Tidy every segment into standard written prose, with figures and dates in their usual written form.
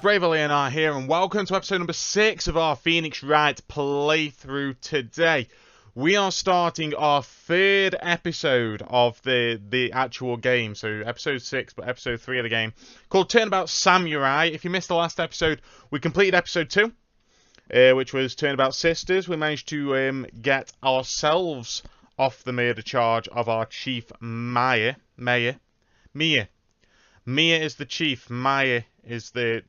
Brave Leonard here, and welcome to episode number 6 of our Phoenix Wright playthrough today. We are starting our third episode of the actual game, so episode 6, but episode 3 of the game, called Turnabout Samurai. If you missed the last episode, we completed episode 2, which was Turnabout Sisters. We managed to get ourselves off the murder charge of our chief, Mia. Mia is the chief, Maya is the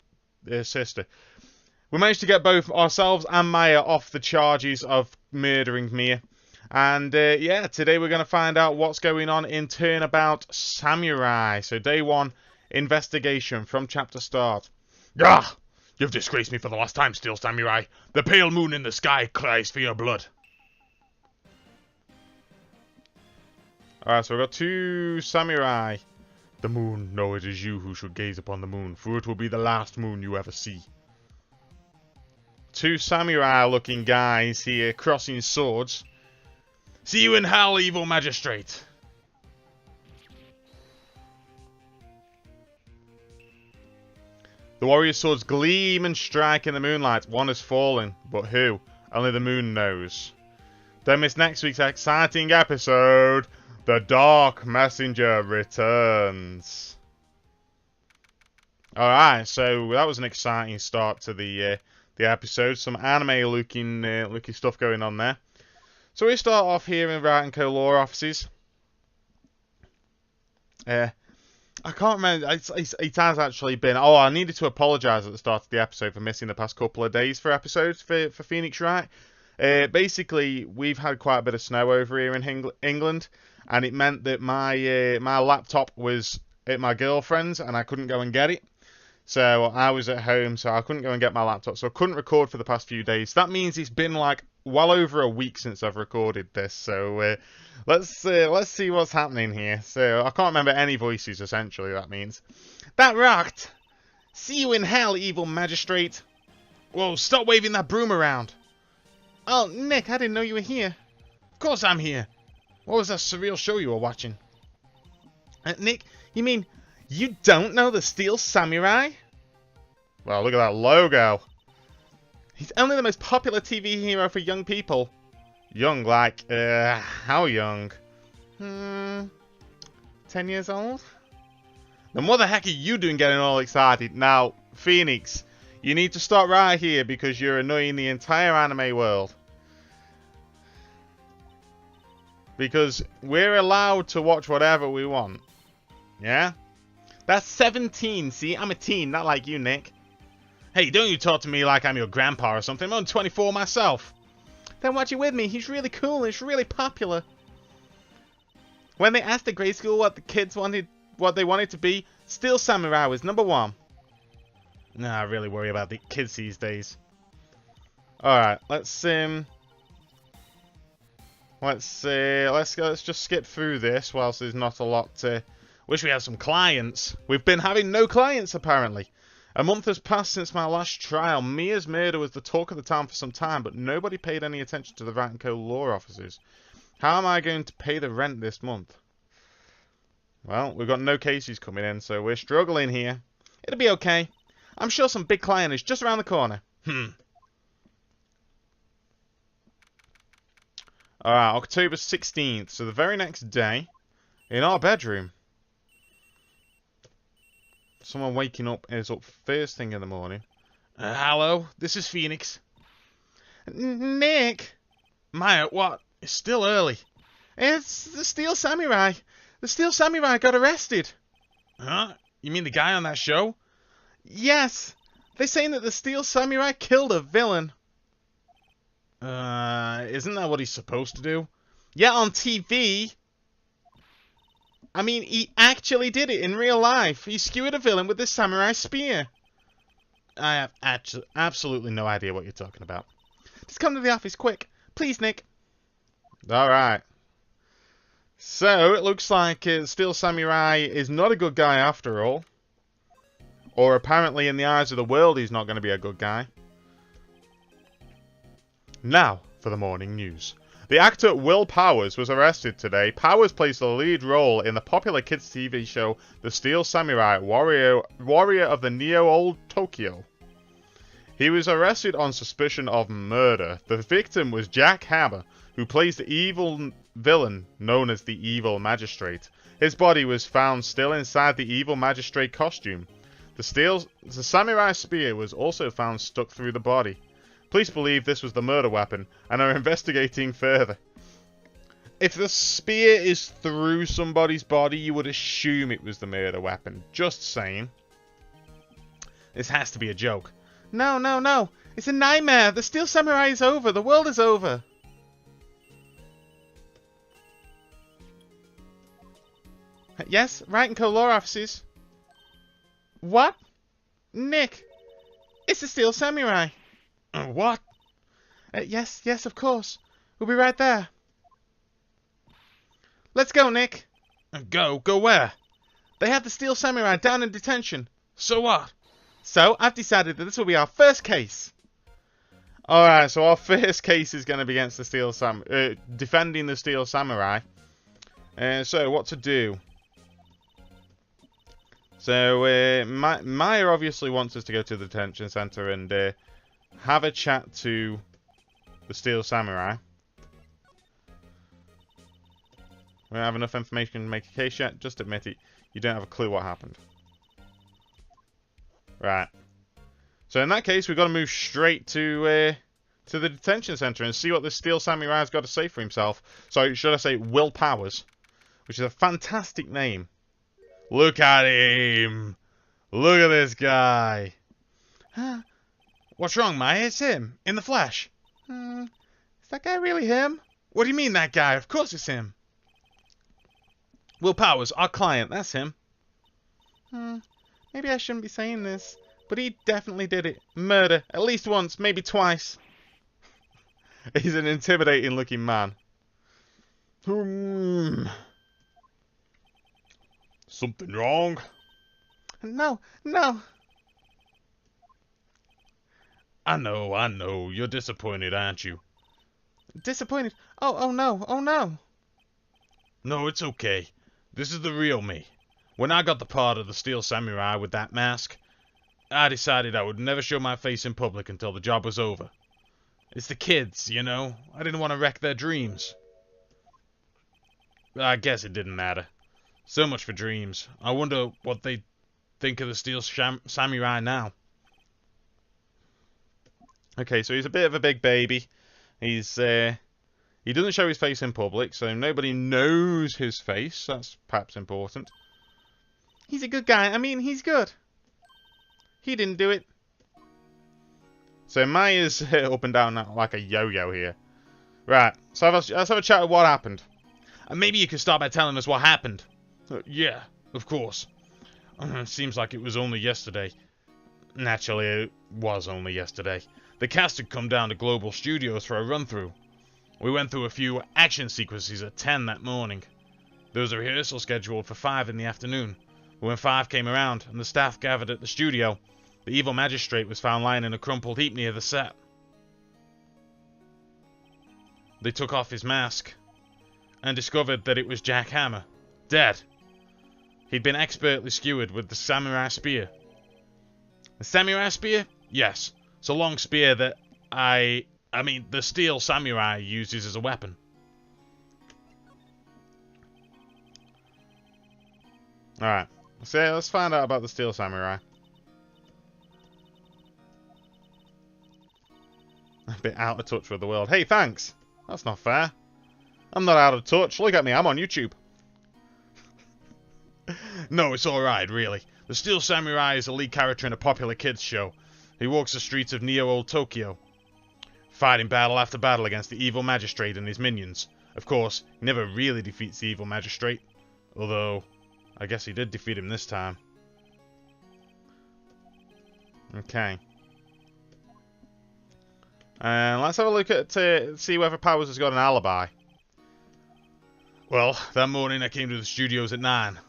sister. We managed to get both ourselves and Maya off the charges of murdering Mia. And yeah, today we're going to find out what's going on in Turnabout Samurai. So day 1, investigation from chapter start. Ah! You've disgraced me for the last time, Steel Samurai. The pale moon in the sky cries for your blood. Alright, so we've got 2 samurai. The moon, no, it is you who should gaze upon the moon, for it will be the last moon you ever see. 2 samurai-looking guys here, crossing swords. See you in hell, evil magistrate. The warrior swords gleam and strike in the moonlight. One has fallen, but who? Only the moon knows. Don't miss next week's exciting episode. The Dark Messenger returns. Alright, so that was an exciting start to the episode. Some anime-looking stuff going on there. So we start off here in Ronco Law Offices. I can't remember. It has actually been... Oh, I needed to apologise at the start of the episode for missing the past couple of days for episodes for Phoenix Wright. Basically, we've had quite a bit of snow over here in England. And it meant that my my laptop was at my girlfriend's and I couldn't go and get it. So I was at home, so I couldn't go and get my laptop. So I couldn't record for the past few days. That means it's been like well over a week since I've recorded this. So let's see what's happening here. So I can't remember any voices, essentially, that means. That rocked! See you in hell, evil magistrate! Whoa, stop waving that broom around! Oh, Nick, I didn't know you were here. Of course I'm here. What was that surreal show you were watching? Nick, you mean you don't know the Steel Samurai? Well, look at that logo. He's only the most popular TV hero for young people. Young, like, how young? 10 years old? Then what the heck are you doing getting all excited? Now, Phoenix, you need to stop right here because you're annoying the entire anime world. Because we're allowed to watch whatever we want. Yeah? That's 17, see? I'm a teen, not like you, Nick. Hey, don't you talk to me like I'm your grandpa or something. I'm only 24 myself. Then watch it with me. He's really cool and he's really popular. When they asked the grade school what the kids wanted, what they wanted to be, Steel Samurai was number 1. Nah, I really worry about the kids these days. Alright, let's just skip through this whilst there's not a lot to... Wish we had some clients. We've been having no clients, apparently. A month has passed since my last trial. Mia's murder was the talk of the town for some time, but nobody paid any attention to the Ronco Law Offices. How am I going to pay the rent this month? Well, we've got no cases coming in, so we're struggling here. It'll be okay. I'm sure some big client is just around the corner. Alright, October 16th, so the very next day, in our bedroom. Someone waking up is up first thing in the morning. Hello, this is Phoenix. Nick! Maya, what? It's still early. It's the Steel Samurai. The Steel Samurai got arrested. Huh? You mean the guy on that show? Yes. They're saying that the Steel Samurai killed a villain. Isn't that what he's supposed to do? Yeah, on TV. I mean, he actually did it in real life. He skewered a villain with this samurai spear. I have absolutely no idea what you're talking about. Just come to the office, quick. Please, Nick. Alright. So, it looks like Steel Samurai is not a good guy after all. Or apparently in the eyes of the world he's not going to be a good guy. Now for the morning news. The actor Will Powers was arrested today. Powers plays the lead role in the popular kids TV show The Steel Samurai, Warrior of the Neo-Old Tokyo. He was arrested on suspicion of murder. The victim was Jack Hammer, who plays the evil villain known as the Evil Magistrate. His body was found still inside the Evil Magistrate costume. The samurai spear was also found stuck through the body. Police believe this was the murder weapon and are investigating further. If the spear is through somebody's body, you would assume it was the murder weapon. Just saying. This has to be a joke. No, no, no. It's a nightmare. The Steel Samurai is over. The world is over. Yes, Ronco Law Offices. What? Nick. It's the Steel Samurai. What? Yes, yes, of course. We'll be right there. Let's go, Nick. Go where? They have the Steel Samurai down in detention. So what? So, I've decided that this will be our first case. Alright, so our first case is going to be against the Steel defending the Steel Samurai. So, what to do? So, Maya obviously wants us to go to the detention center and have a chat to the Steel Samurai. We don't have enough information to make a case yet. Just admit it. You don't have a clue what happened. Right. So in that case, we've got to move straight to the detention center and see what the Steel Samurai's got to say for himself. So should I say Will Powers, which is a fantastic name. Look at him. Look at this guy. Huh? What's wrong, Maya? It's him, in the flesh. Is that guy really him? What do you mean, that guy? Of course it's him. Will Powers, our client, that's him. Maybe I shouldn't be saying this, but he definitely did it. Murder, at least once, maybe twice. He's an intimidating looking man. Something wrong? No, no. I know. You're disappointed, aren't you? Disappointed? Oh no, oh no. No, it's okay. This is the real me. When I got the part of the Steel Samurai with that mask, I decided I would never show my face in public until the job was over. It's the kids, you know. I didn't want to wreck their dreams. But I guess it didn't matter. So much for dreams. I wonder what they think of the Steel Samurai now. Okay, so he's a bit of a big baby. He's he doesn't show his face in public, so nobody knows his face. That's perhaps important. He's a good guy. I mean, he's good. He didn't do it. So Maya's up and down like a yo-yo here. Right, so let's have a chat of what happened. And maybe you could start by telling us what happened. Yeah, of course. Seems like it was only yesterday. Naturally, it was only yesterday. The cast had come down to Global Studios for a run-through. We went through a few action sequences at 10 that morning. There was a rehearsal scheduled for 5 in the afternoon. But when 5 came around and the staff gathered at the studio, the evil magistrate was found lying in a crumpled heap near the set. They took off his mask and discovered that it was Jack Hammer, dead. He'd been expertly skewered with the samurai spear. The samurai spear? Yes. It's a long spear that the Steel Samurai uses as a weapon. Alright, so let's find out about the Steel Samurai. A bit out of touch with the world. Hey, thanks! That's not fair. I'm not out of touch. Look at me, I'm on YouTube. No, it's alright, really. The Steel Samurai is a lead character in a popular kids show. He walks the streets of Neo-Old Tokyo, fighting battle after battle against the evil magistrate and his minions. Of course, he never really defeats the evil magistrate, although I guess he did defeat him this time. Okay. And let's have a look at see whether Powers has got an alibi. Well, that morning I came to the studios at 9.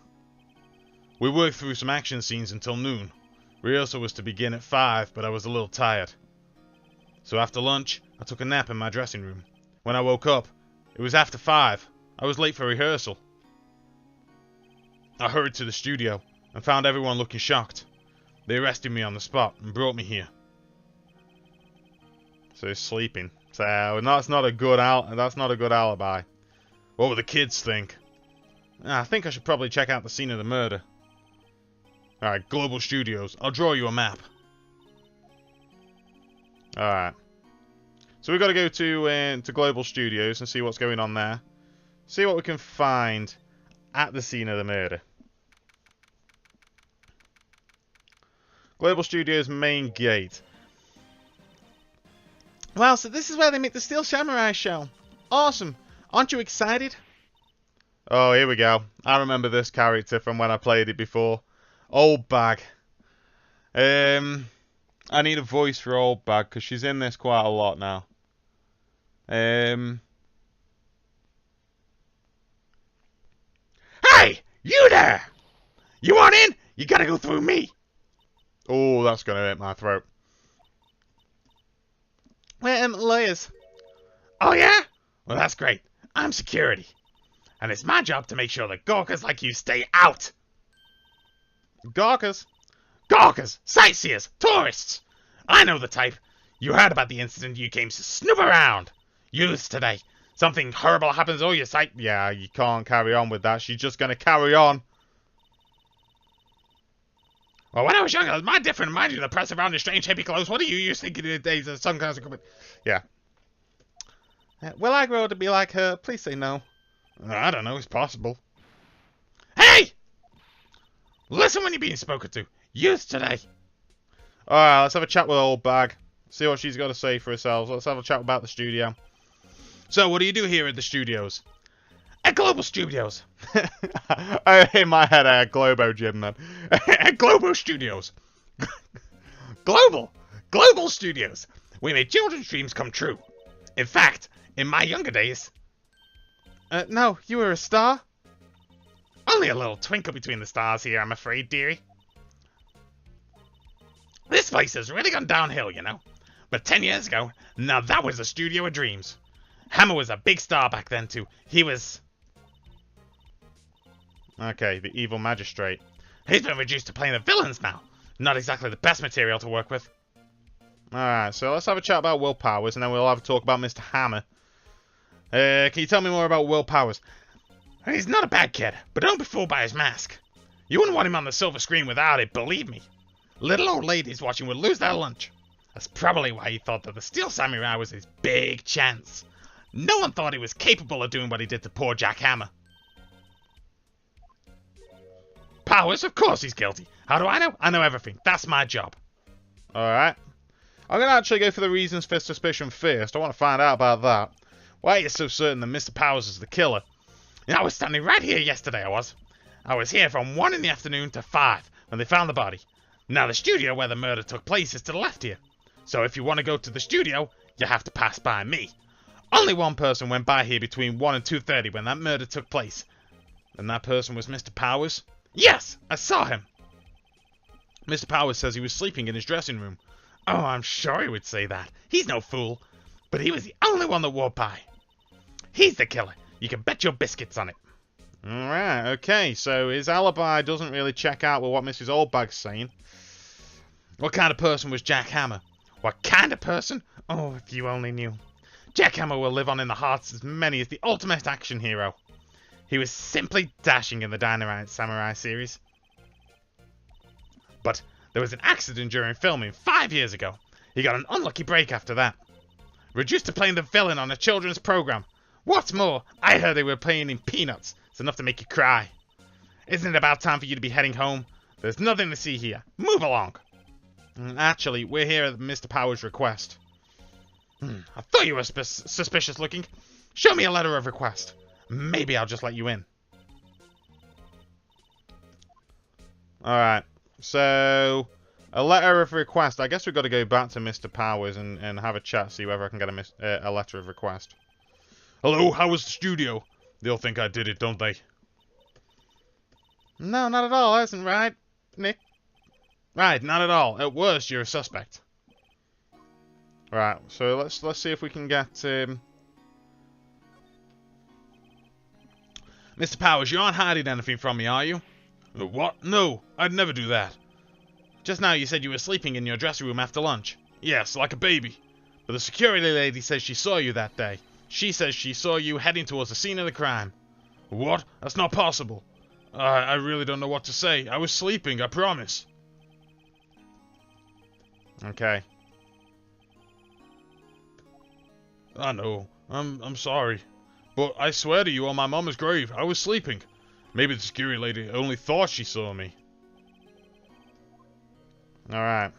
We worked through some action scenes until noon. Rehearsal was to begin at 5, but I was a little tired. So after lunch, I took a nap in my dressing room. When I woke up, It was after 5. I was late for rehearsal. I hurried to the studio and found everyone looking shocked. They arrested me on the spot and brought me here. So he's sleeping. So that's not a good alibi. What would the kids think? I think I should probably check out the scene of the murder. Alright, Global Studios. I'll draw you a map. Alright. So we've got to go to Global Studios and see what's going on there. See what we can find at the scene of the murder. Global Studios main gate. Wow, so this is where they make the Steel Samurai show. Awesome. Aren't you excited? Oh, here we go. I remember this character from when I played it before. Old Bag. I need a voice for Old Bag because she's in this quite a lot now. Hey! You there! You want in? You gotta go through me! Oh, that's gonna hurt my throat. We're lawyers. Oh yeah? Well, that's great. I'm security. And it's my job to make sure that gawkers like you stay out! Gawkers? Gawkers! Sightseers! Tourists! I know the type. You heard about the incident you came to snoop around. Youths today. Something horrible happens, oh, you sight. Yeah, you can't carry on with that. She's just gonna carry on. Well, when I was younger, it was my different. Mind you, the press around in strange, hippie clothes. What do you use thinking in the days of some kinds of... Yeah. Will I grow to be like her? Please say no. I don't know. It's possible. Hey! Listen when you're being spoken to. Youth today. Alright, let's have a chat with Old Bag. See what she's got to say for herself. Let's have a chat about the studio. So, what do you do here at the studios? At Global Studios. In my head, I had Globo Gym then. At Global Studios. Global Studios. We make children's dreams come true. In fact, in my younger days... No, you were a star? Only a little twinkle between the stars here, I'm afraid, dearie. This place has really gone downhill, you know. But 10 years ago, now that was the studio of dreams. Hammer was a big star back then, too. He was... Okay, the evil magistrate. He's been reduced to playing the villains now. Not exactly the best material to work with. Alright, so let's have a chat about Will Powers, and then we'll have a talk about Mr. Hammer. Can you tell me more about Will Powers? He's not a bad kid, but don't be fooled by his mask. You wouldn't want him on the silver screen without it, believe me. Little old ladies watching would lose their lunch. That's probably why he thought that the Steel Samurai was his big chance. No one thought he was capable of doing what he did to poor Jack Hammer. Powers, of course he's guilty. How do I know? I know everything. That's my job. Alright. I'm going to actually go for the reasons for suspicion first. I want to find out about that. Why are you so certain that Mr. Powers is the killer? I was standing right here yesterday, I was here from 1 in the afternoon to 5 when they found the body. Now the studio where the murder took place is to the left here. So if you want to go to the studio, you have to pass by me. Only one person went by here between 1 and 2:30 when that murder took place. And that person was Mr. Powers? Yes, I saw him. Mr. Powers says he was sleeping in his dressing room. Oh, I'm sure he would say that. He's no fool. But he was the only one that walked by. He's the killer. You can bet your biscuits on it. Alright, okay, so his alibi doesn't really check out with what Mrs. Oldbag's saying. What kind of person was Jack Hammer? What kind of person? Oh, if you only knew. Jack Hammer will live on in the hearts of many as the ultimate action hero. He was simply dashing in the Dynamite Samurai series. But there was an accident during filming 5 years ago. He got an unlucky break after that. Reduced to playing the villain on a children's program. What's more, I heard they were playing in Peanuts. It's enough to make you cry. Isn't it about time for you to be heading home? There's nothing to see here. Move along. Actually, we're here at Mr. Powers' request. I thought you were suspicious looking. Show me a letter of request. Maybe I'll just let you in. Alright, so a letter of request. I guess we've got to go back to Mr. Powers and have a chat, see whether I can get a letter of request. Hello, how was the studio? They'll think I did it, don't they? No, not at all. That isn't right, Nick. Right, not at all. At worst, you're a suspect. Right, so let's see if we can get Mr. Powers, you aren't hiding anything from me, are you? What? No, I'd never do that. Just now you said you were sleeping in your dressing room after lunch. Yes, like a baby. But the security lady says she saw you that day. She says she saw you heading towards the scene of the crime. What? That's not possible. I really don't know what to say. I was sleeping, I promise. Okay. I know. I'm sorry. But I swear to you on my mama's grave, I was sleeping. Maybe the security lady only thought she saw me. Alright.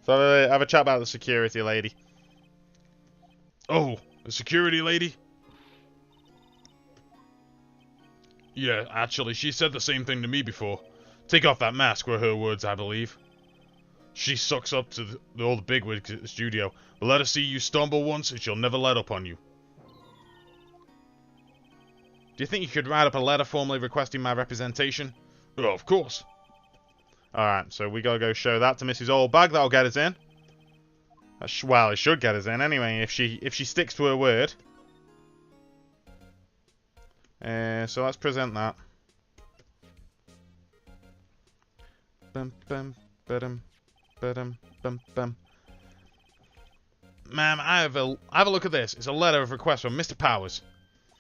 So have a chat about the security lady. Oh, the security lady? Yeah, actually, she said the same thing to me before. Take off that mask were her words, I believe. She sucks up to all the bigwigs at the studio, but let her see you stumble once and she'll never let up on you. Do you think you could write up a letter formally requesting my representation? Oh, of course. Alright, so we gotta go show that to Mrs. Oldbag. That'll get us in. Well, it should get us in anyway, if she sticks to her word. So let's present that. Bum bum ba-dum ba-dum bum bum. Ma'am, have a look at this. It's a letter of request from Mr. Powers.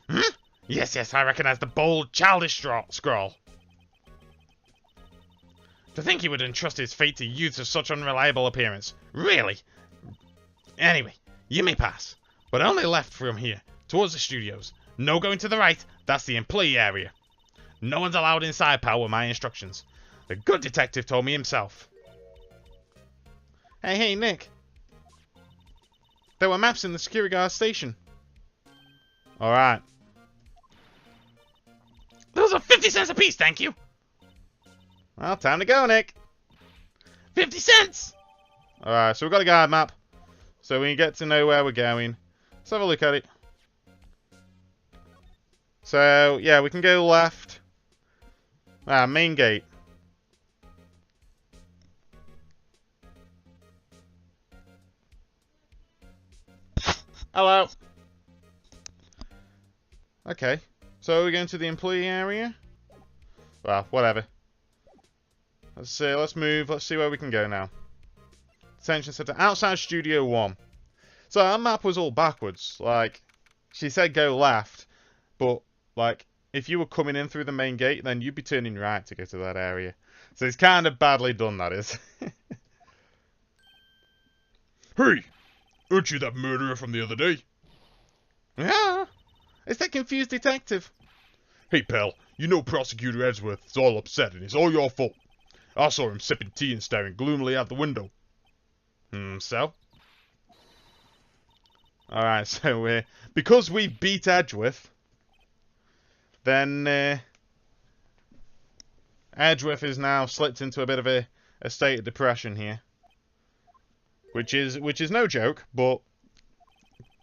Hmm? Yes, I recognize the bold, childish scrawl. To think he would entrust his fate to youths of such unreliable appearance. Really? Anyway, you may pass. But only left from here, towards the studios. No going to the right, that's the employee area. No one's allowed inside, pal, with my instructions. The good detective told me himself. Hey, Nick. There were maps in the security guard station. Alright. Those are 50 cents apiece, thank you. Well, time to go, Nick. 50 cents! Alright, so we've got a guide map. So we get to know where we're going. Let's have a look at it. So, yeah, we can go left. Main gate. Hello. Okay. So we're going to the employee area? Well, whatever. Let's move. Let's see where we can go now. Detention center. Outside Studio 1. So our map was all backwards. Like, she said go left. But, like, if you were coming in through the main gate, then you'd be turning right to go to that area. So it's kind of badly done, that is. Hey! Aren't you that murderer from the other day? Yeah. It's that confused detective. Hey, pal. You know Prosecutor Edgeworth is all upset and it's all your fault. I saw him sipping tea and staring gloomily out the window. So? Alright, so because we beat Edgeworth, then Edgeworth is now slipped into a bit of a state of depression here. Which is no joke, but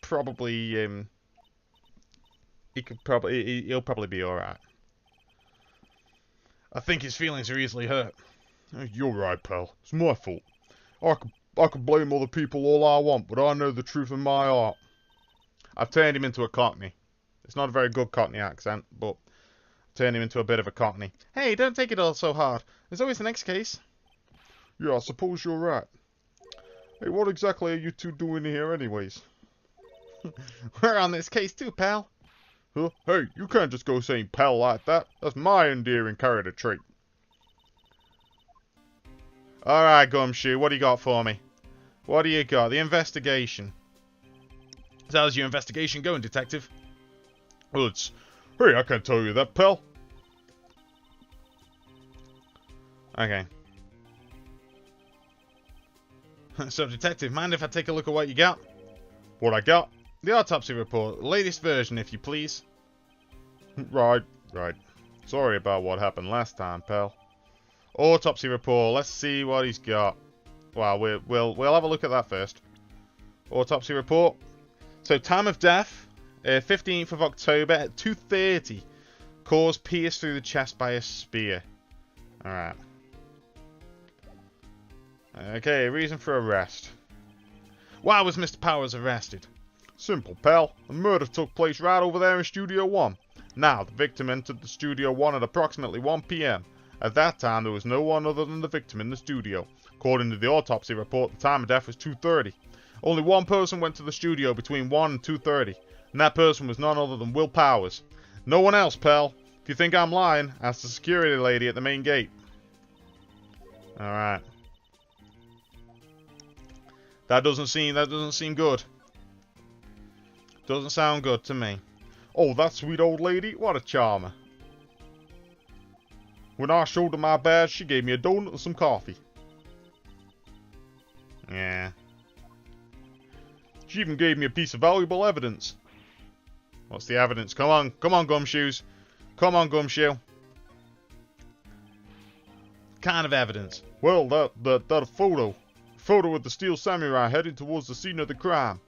probably he'll probably be alright. I think his feelings are easily hurt. You're right, pal. It's my fault. I can blame other people all I want, but I know the truth in my heart. I've turned him into a Cockney. It's not a very good Cockney accent, but I've turned him into a bit of a Cockney. Hey, don't take it all so hard. There's always the next case. Yeah, I suppose you're right. Hey, what exactly are you two doing here anyways? We're on this case too, pal. Huh? Hey, you can't just go saying pal like that. That's my endearing character trait. Alright, Gumshoe, what do you got for me? What do you got? The investigation. So how's your investigation going, detective? Well, hey, I can't tell you that, pal. Okay. So, detective, mind if I take a look at what you got? What I got? The autopsy report. Latest version, if you please. Right. Sorry about what happened last time, pal. Autopsy report. Let's see what he's got. Well, we'll have a look at that first. Autopsy report. So, time of death, 15th of October at 2:30. Cause pierced through the chest by a spear. Alright. Okay, reason for arrest. Why was Mr. Powers arrested? Simple, pal. The murder took place right over there in Studio 1. Now, the victim entered the Studio 1 at approximately 1 p.m. At that time, there was no one other than the victim in the studio. According to the autopsy report, the time of death was 2:30. Only one person went to the studio between 1 and 2:30, and that person was none other than Will Powers. No one else, pal. If you think I'm lying, ask the security lady at the main gate. Alright. That doesn't seem good. Doesn't sound good to me. Oh, that sweet old lady, what a charmer. When I showed her my badge, she gave me a donut and some coffee. Yeah. She even gave me a piece of valuable evidence. What's the evidence? Come on, Gumshoes. Come on, Gumshoe. Kind of evidence. Well, that photo. Photo of the Steel Samurai heading towards the scene of the crime.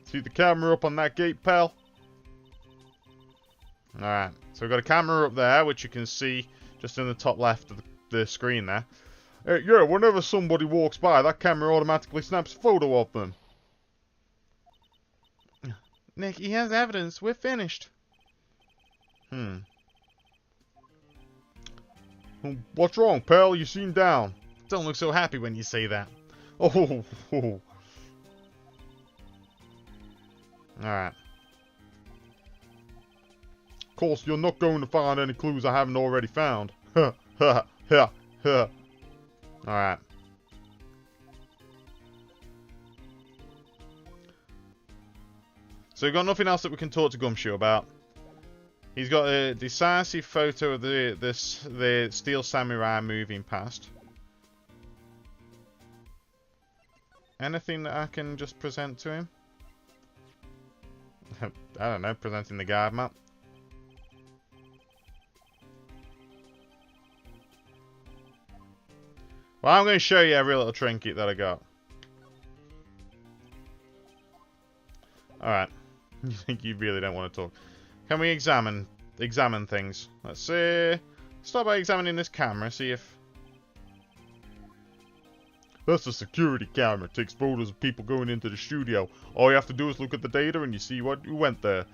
See the camera up on that gate, pal? Alright, so we've got a camera up there, which you can see just in the top left of the screen there. Yeah, whenever somebody walks by, that camera automatically snaps a photo of them. Nick, he has evidence. We're finished. What's wrong, pal? You seem down. Don't look so happy when you say that. Oh. Alright. Of course, you're not going to find any clues I haven't already found. Alright. So we've got nothing else that we can talk to Gumshoe about. He's got a decisive photo of the Steel Samurai moving past. Anything that I can just present to him? I don't know, presenting the guide map. Well, I'm going to show you every little trinket that I got. Alright. You think you really don't want to talk. Can we examine things? Let's start by examining this camera, see if... That's a security camera. It takes photos of people going into the studio. All you have to do is look at the data and you see who went there.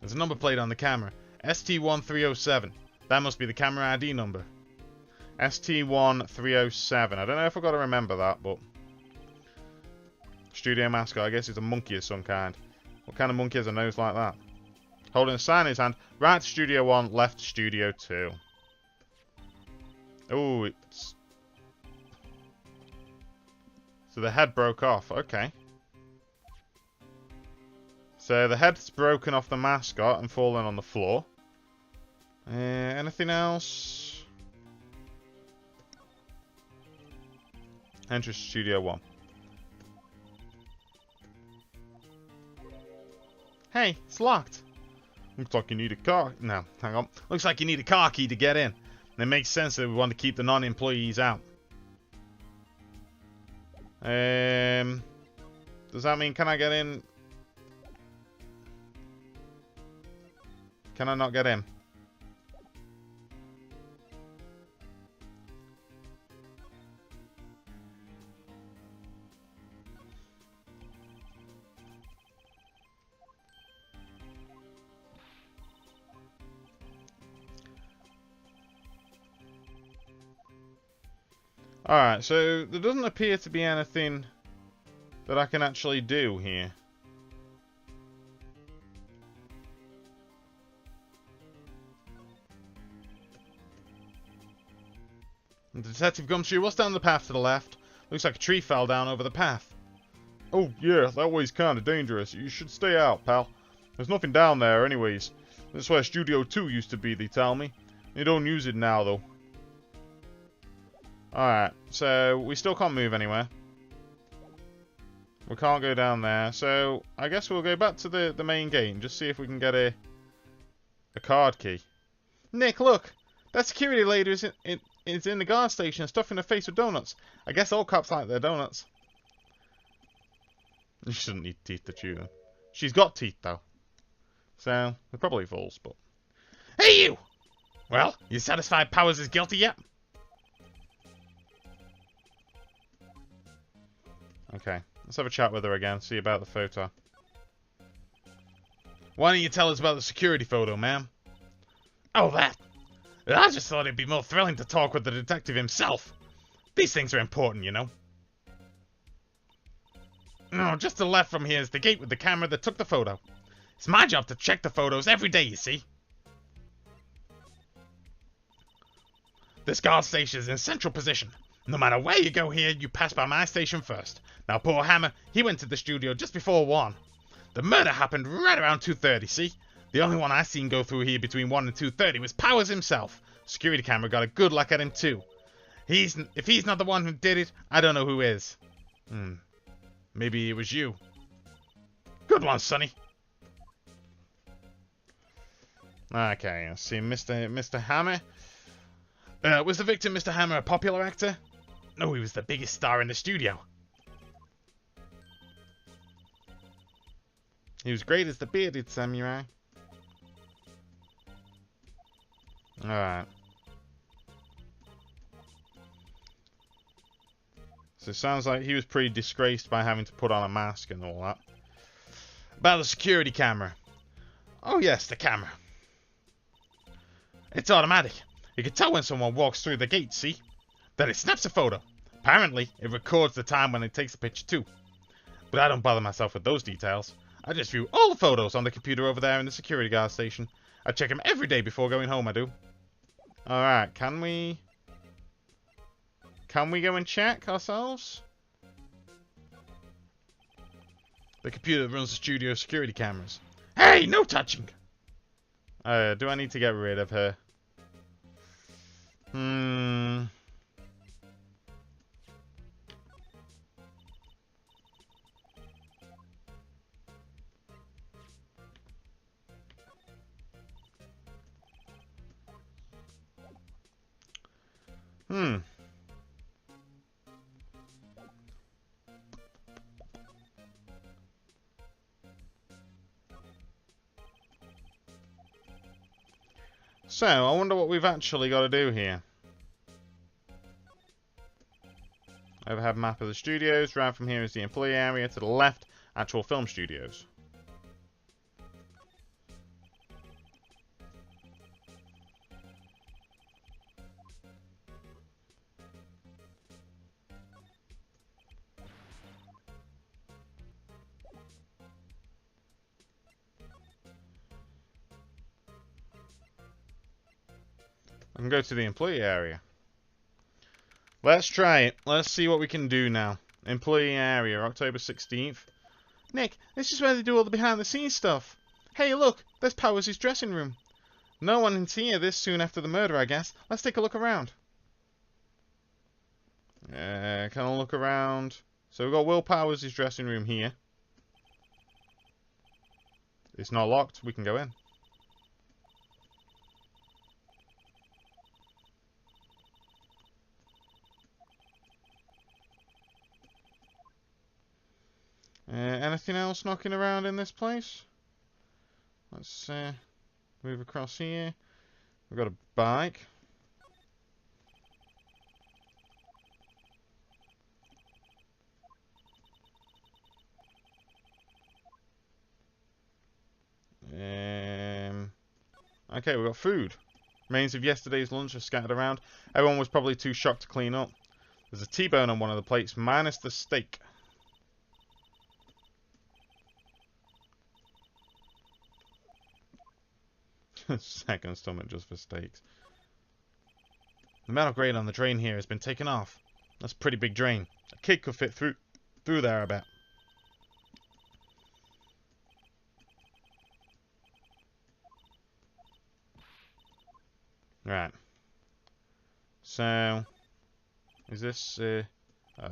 There's a number plate on the camera. ST1307. That must be the camera ID number. ST1307. I don't know if I've got to remember that, but... Studio mascot. I guess it's a monkey of some kind. What kind of monkey has a nose like that? Holding a sign in his hand. Right to Studio 1, left to Studio 2. Oh, it's... So the head broke off. Okay. So the head's broken off the mascot and fallen on the floor. Anything else? Enter Studio 1. Hey, it's locked. Looks like you need a car. No, hang on. Looks like you need a car key to get in. And it makes sense that we want to keep the non-employees out. Does that mean can I get in? Can I not get in? Alright, so there doesn't appear to be anything that I can actually do here. Detective Gumshoe, what's down the path to the left? Looks like a tree fell down over the path. Oh, yeah, that way's kind of dangerous. You should stay out, pal. There's nothing down there anyways. That's where Studio 2 used to be, they tell me. They don't use it now, though. Alright, so we still can't move anywhere. We can't go down there, so I guess we'll go back to the main gate and just see if we can get a card key. Nick, look! That security lady is in the guard station stuffing her face with donuts. I guess all cops like their donuts. She shouldn't need teeth to chew them. She's got teeth, though. So, they're probably false, but... Hey, you! Well, you satisfied Powers is guilty yet? Okay, let's have a chat with her again, see about the photo. Why don't you tell us about the security photo, ma'am? Oh, that. I just thought it'd be more thrilling to talk with the detective himself. These things are important, you know. No, just to the left from here is the gate with the camera that took the photo. It's my job to check the photos every day, you see. This guard station is in central position. No matter where you go here, you pass by my station first. Now, poor Hammer, he went to the studio just before 1. The murder happened right around 2:30, see? The only one I seen go through here between 1 and 2:30 was Powers himself. Security camera got a good look at him, too. If he's not the one who did it, I don't know who is. Maybe it was you. Good one, Sonny. Okay, let's see, Mr. Hammer. Was the victim, Mr. Hammer, a popular actor? No, he was the biggest star in the studio. He was great as the bearded samurai. Alright. So it sounds like he was pretty disgraced by having to put on a mask and all that. About the security camera. Oh yes, the camera. It's automatic. You can tell when someone walks through the gate, see? Then it snaps a photo. Apparently, it records the time when it takes the picture too. But I don't bother myself with those details. I just view all the photos on the computer over there in the security guard station. I check them every day before going home, I do. Alright, can we go and check ourselves? The computer that runs the studio security cameras. Hey, no touching! Do I need to get rid of her? So, I wonder what we've actually got to do here. Overhead map of the studios. Right from here is the employee area. To the left, actual film studios. I can go to the employee area. Let's try it. Let's see what we can do now. Employee area, October 16th. Nick, this is where they do all the behind-the-scenes stuff. Hey, look, there's Powers' dressing room. No one's here this soon after the murder, I guess. Let's take a look around. Can I look around? So we've got Will Powers' dressing room here. It's not locked. We can go in. Anything else knocking around in this place? Let's move across here. We've got a bike. Okay, we've got food. Remains of yesterday's lunch are scattered around. Everyone was probably too shocked to clean up. There's a T-bone on one of the plates, minus the steak. Second stomach just for steaks. The metal grate on the drain here has been taken off. That's a pretty big drain. A kid could fit through there, I bet. Right. So, is this the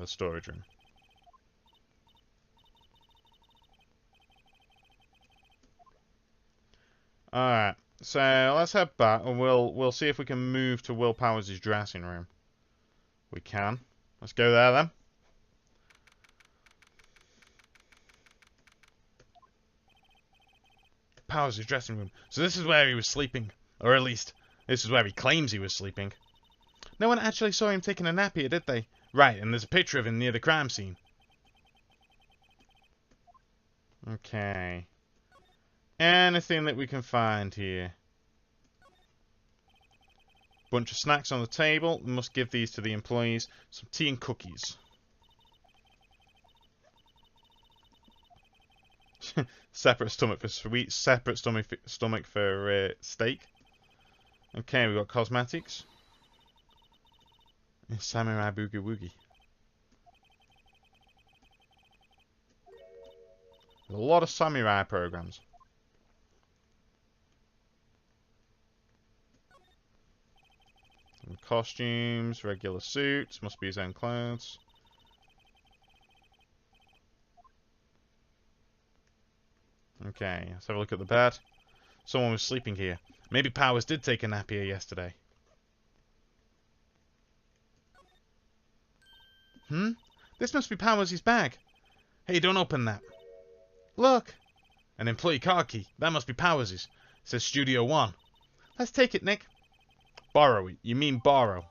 storage room? Alright. So let's head back and we'll see if we can move to Will Powers' dressing room. We can. Let's go there then. Powers' dressing room. So this is where he was sleeping. Or at least, this is where he claims he was sleeping. No one actually saw him taking a nap here, did they? Right, and there's a picture of him near the crime scene. Okay. anything that we can find here. Bunch of snacks on the table. We must give these to the employees. Some tea and cookies. Separate stomach for sweets. Separate stomach for steak. Okay, we've got cosmetics. Samurai Boogie Woogie. There's a lot of samurai programs. Some costumes, regular suits, must be his own clothes. Okay, let's have a look at the bed. Someone was sleeping here. Maybe Powers did take a nap here yesterday. This must be Powers' bag. Hey, don't open that. Look! An employee card key. That must be Powers'. It says Studio 1. Let's take it, Nick. Borrow it. You mean borrow.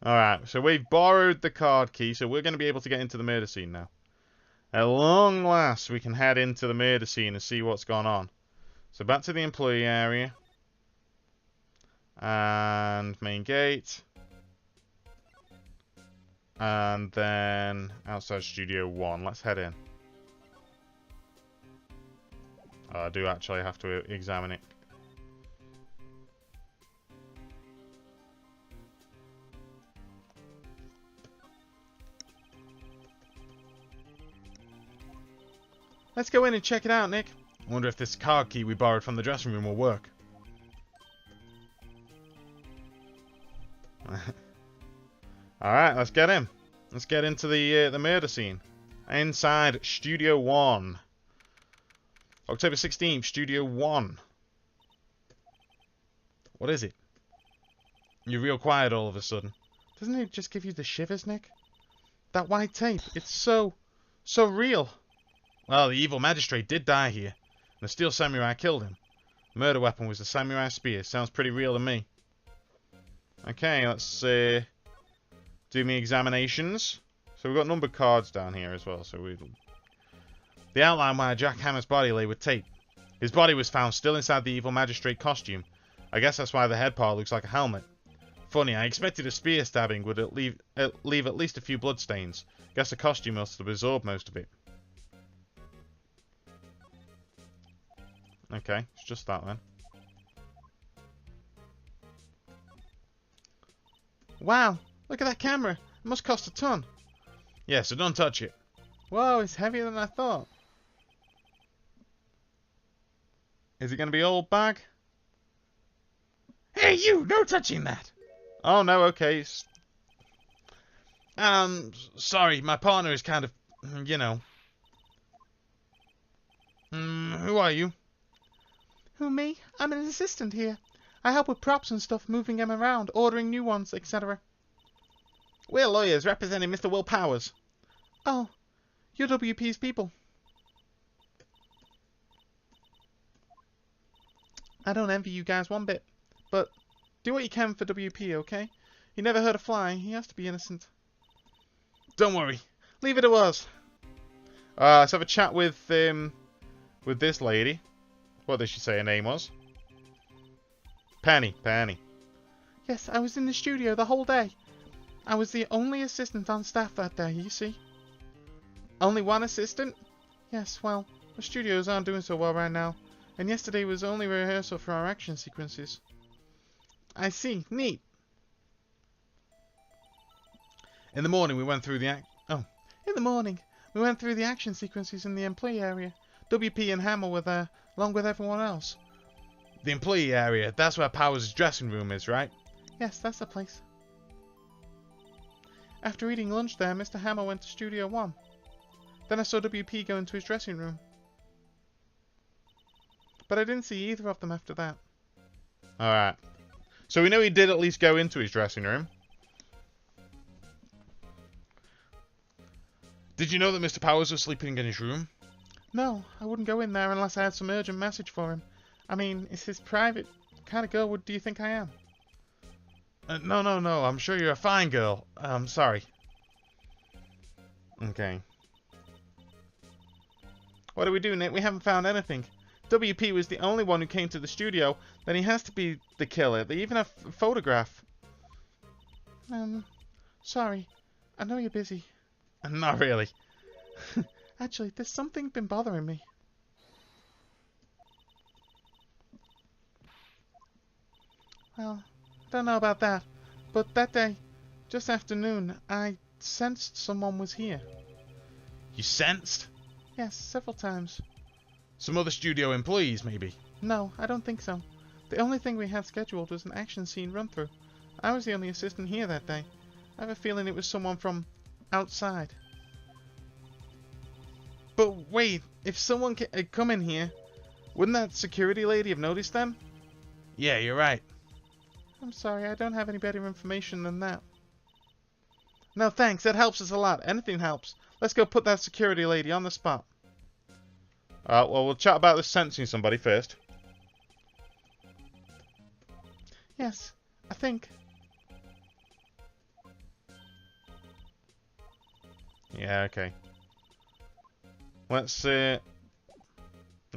Alright, so we've borrowed the card key, so we're going to be able to get into the murder scene now. At long last, we can head into the murder scene and see what's gone on. So back to the employee area. And main gate. And then outside Studio 1. Let's head in. I do actually have to examine it. Let's go in and check it out, Nick. I wonder if this card key we borrowed from the dressing room will work. Alright, let's get in. Let's get into the murder scene. Inside Studio 1. October 16th, Studio 1. What is it? You're real quiet all of a sudden. Doesn't it just give you the shivers, Nick? That white tape, it's so real. Well, the evil magistrate did die here. And the steel samurai killed him. The murder weapon was the samurai spear. Sounds pretty real to me. Okay, let's do me examinations. So we've got numbered cards down here as well. So the outline where Jack Hammer's body lay with tape. His body was found still inside the evil magistrate costume. I guess that's why the head part looks like a helmet. Funny, I expected a spear stabbing would leave at least a few bloodstains. Guess the costume must have absorbed most of it. Okay, it's just that then. Wow, look at that camera. It must cost a ton. Yeah, so don't touch it. Whoa, it's heavier than I thought. Is it going to be old bag? Hey, you! No touching that! Oh, no, okay. Sorry, my partner is kind of, you know. Who are you? Who, me? I'm an assistant here. I help with props and stuff, moving them around, ordering new ones, etc. We're lawyers representing Mr. Will Powers. Oh, you're WP's people. I don't envy you guys one bit, but do what you can for WP, okay? He never hurt a fly. He has to be innocent. Don't worry. Leave it to us. Let's have a chat with this lady. What did she say her name was? Penny. Yes, I was in the studio the whole day. I was the only assistant on staff that day, you see. Only one assistant? Yes, well, the studios aren't doing so well right now. And yesterday was only rehearsal for our action sequences. I see. Neat. In the morning we went through the action sequences in the employee area. WP and Hammer were there, along with everyone else. The employee area, that's where Powers' dressing room is, right? Yes, that's the place. After eating lunch there, Mr. Hammer went to Studio 1. Then I saw WP go into his dressing room. But I didn't see either of them after that. Alright. So we know he did at least go into his dressing room. Did you know that Mr. Powers was sleeping in his room? No, I wouldn't go in there unless I had some urgent message for him. I mean, it's his private kind of girl. What do you think I am? No. I'm sure you're a fine girl. Sorry. Okay. What do we do, Nick? We haven't found anything. WP was the only one who came to the studio, then he has to be the killer. They even have a photograph. Sorry. I know you're busy. Not really. Actually, there's something been bothering me. Well, don't know about that, but that day, just after noon, I sensed someone was here. You sensed? Yes, several times. Some other studio employees, maybe? No, I don't think so. The only thing we had scheduled was an action scene run-through. I was the only assistant here that day. I have a feeling it was someone from outside. But wait, if someone had come in here, wouldn't that security lady have noticed them? Yeah, you're right. I'm sorry, I don't have any better information than that. No, thanks, that helps us a lot. Anything helps. Let's go put that security lady on the spot. Well, we'll chat about this sentencing somebody first. Yes, I think. Yeah, okay. Let's have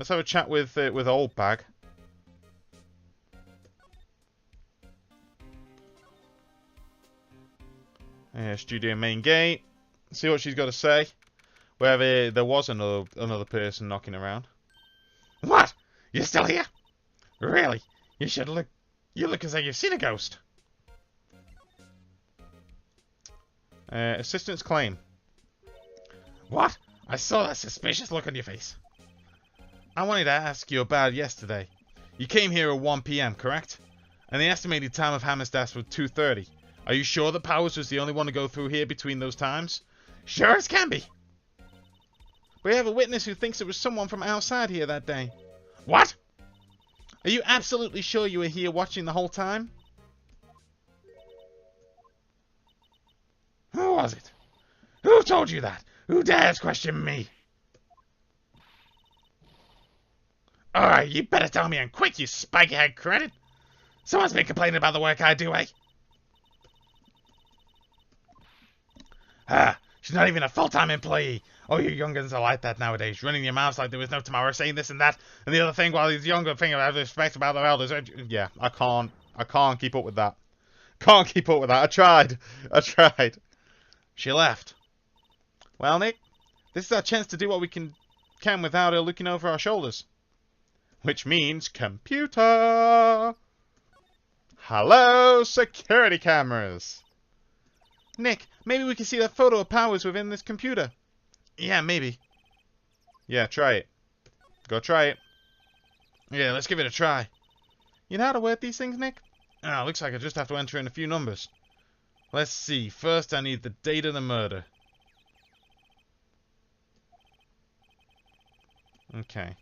a chat with Old Bag. Studio main gate. See what she's got to say. Whether there was another person knocking around. What? You're still here? Really? You look as though you've seen a ghost. Assistant's claim. What? I saw that suspicious look on your face. I wanted to ask you about yesterday. You came here at 1 PM, correct? And the estimated time of Hammer's death was 2:30. Are you sure that Powers was the only one to go through here between those times? Sure as can be. We have a witness who thinks it was someone from outside here that day. What? Are you absolutely sure you were here watching the whole time? Who was it? Who told you that? Who dares question me? Alright, you better tell me and quick, you spiky-head credit. Someone's been complaining about the work I do, eh? She's not even a full-time employee. Oh, you young'uns are like that nowadays, running your mouths like there was no tomorrow, saying this and that, and the other thing while these younger thing about respect about their elders. Yeah, I can't keep up with that. Can't keep up with that. I tried. She left. Well, Nick, this is our chance to do what we can without her looking over our shoulders. Which means computer. Hello, security cameras. Nick, maybe we can see that photo of Powers within this computer. Yeah, maybe. Yeah, try it. Go try it. Yeah, let's give it a try. You know how to work these things, Nick? Looks like I just have to enter in a few numbers. Let's see. First, I need the date of the murder. Okay.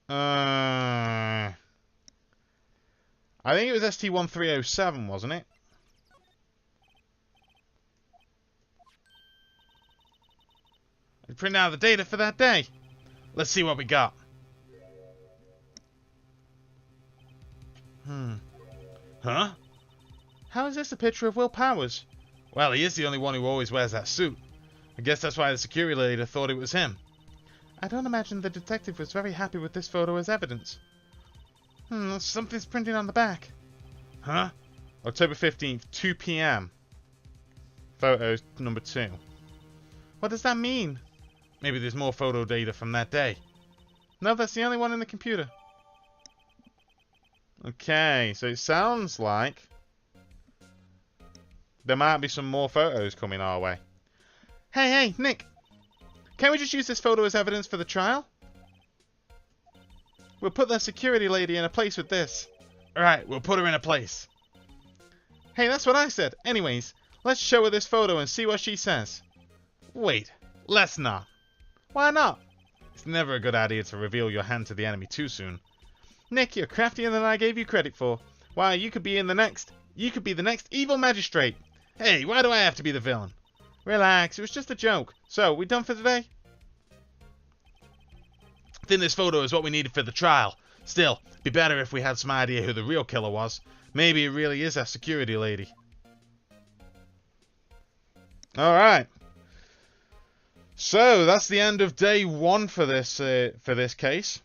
I think it was ST1307, wasn't it? We print out the data for that day. Let's see what we got. Huh? How is this a picture of Will Powers? Well, he is the only one who always wears that suit. I guess that's why the security lady thought it was him. I don't imagine the detective was very happy with this photo as evidence. Something's printing on the back. Huh? October 15th, 2 PM. Photo number 2. What does that mean? Maybe there's more photo data from that day. No, that's the only one in the computer. Okay, so it sounds like there might be some more photos coming our way. Hey, Nick. Can't we just use this photo as evidence for the trial? We'll put that security lady in a place with this. Alright, we'll put her in a place. Hey, that's what I said. Anyways, let's show her this photo and see what she says. Wait, let's not. Why not? It's never a good idea to reveal your hand to the enemy too soon. Nick, you're craftier than I gave you credit for. Why, you could be the next evil magistrate. Hey, why do I have to be the villain? Relax, it was just a joke. So, we done for today? I think this photo is what we needed for the trial. Still, it'd be better if we had some idea who the real killer was. Maybe it really is that security lady. Alright. So that's the end of day 1 for this case.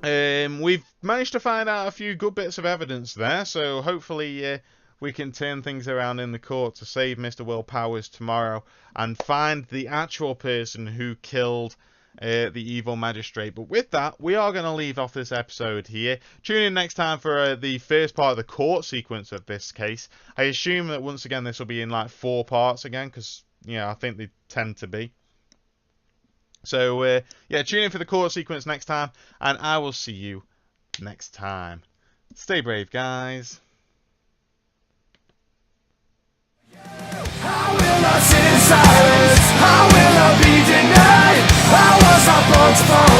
We've managed to find out a few good bits of evidence there, so hopefully we can turn things around in the court to save Mr. Will Powers tomorrow and find the actual person who killed the evil magistrate. But with that, we are going to leave off this episode here. Tune in next time for the first part of the court sequence of this case. I assume that once again this will be in like 4 parts again, because yeah, I think they tend to be. So yeah, tune in for the court sequence next time, and I will see you next time. Stay brave, guys. How will I sit in silence? How will I be denied? How was I born to fall?